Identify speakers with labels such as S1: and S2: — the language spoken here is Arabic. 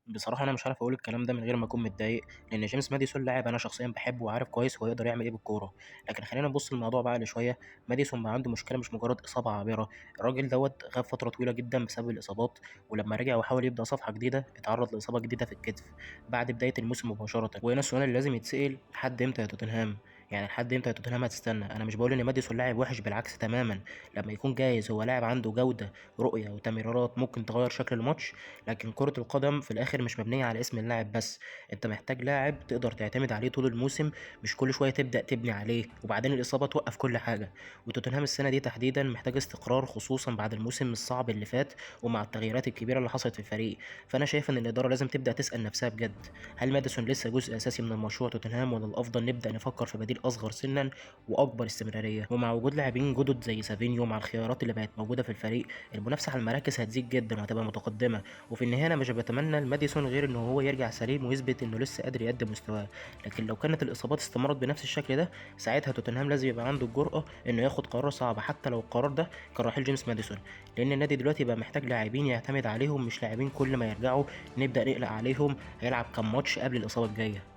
S1: بصراحة أنا مش عارف أقول الكلام ده من غير ما أكون متضايق، لأن جيمس ماديسون لاعب أنا شخصيًا باحبه وعارف كويس هو يقدر يعمل إيه بالكورة، لكن خلينا نبص للموضوع بعقل شوية. ماديسون بقى عنده مشكلة مش مجرد إصابة عابرة، الراجل دوّة غاب فترة طويلة جدًا بسبب الإصابات، ولما رجع وحاول يبدأ صفحة جديدة اتعرض لإصابة جديدة في الكتف بعد بداية الموسم مباشرة، وهنا السؤال اللي لازم يتسأل لحد إمتى يا توتنهام؟ يعني لحد إمتى يا توتنهام هتستنى؟ أنا مش باقول إن ماديسون لاعب وحش بالعكس تمامًا، لما يكون جاهز هو لاعب عنده جودة، رؤية وتمريرات ممكن تغير شكل الماتش. لكن كرة القدم في الآخر مش مبنية على اسم اللاعب بس، أنت محتاج لاعب تقدر تعتمد عليه طول الموسم، مش كل شوية تبدأ تبني عليه وبعدين الإصابة توقف كل حاجة. وتوتنهام السنة دي تحديدا محتاج استقرار خصوصا بعد الموسم الصعب اللي فات ومع التغييرات الكبيرة اللي حصلت في الفريق. فأنا شايف إن الإدارة لازم تبدأ تسأل نفسها بجد، هل ماديسون لسه جزء أساسي من المشروع توتنهام ولا الأفضل نبدأ نفكر في بديل أصغر سنا وأكبر استمرارية؟ ومع وجود لاعبين جدد زي سافينيو مع الخيارات اللي بقت موجودة في الفريق، المنافسة على المراكز هتزيد جدا وهتبقى متقدمة. وفي النهاية أنا مش باتمنى لماديسون غير إن هو يرجع سليم ويثبت إنه لسه قادر يقدم مستواه، لكن لو كانت الإصابات استمرت بنفس الشكل ده ساعتها توتنهام لازم يبقى عنده الجرأة إنه ياخد قرار صعب حتى لو القرار ده كان رحيل جيمس ماديسون، لأن النادي دلوقتي بقى محتاج لاعبين يعتمد عليهم مش لاعبين كل ما يرجعوا نبدأ نقلق عليهم هيلعب كام ماتش قبل الإصابة الجاية.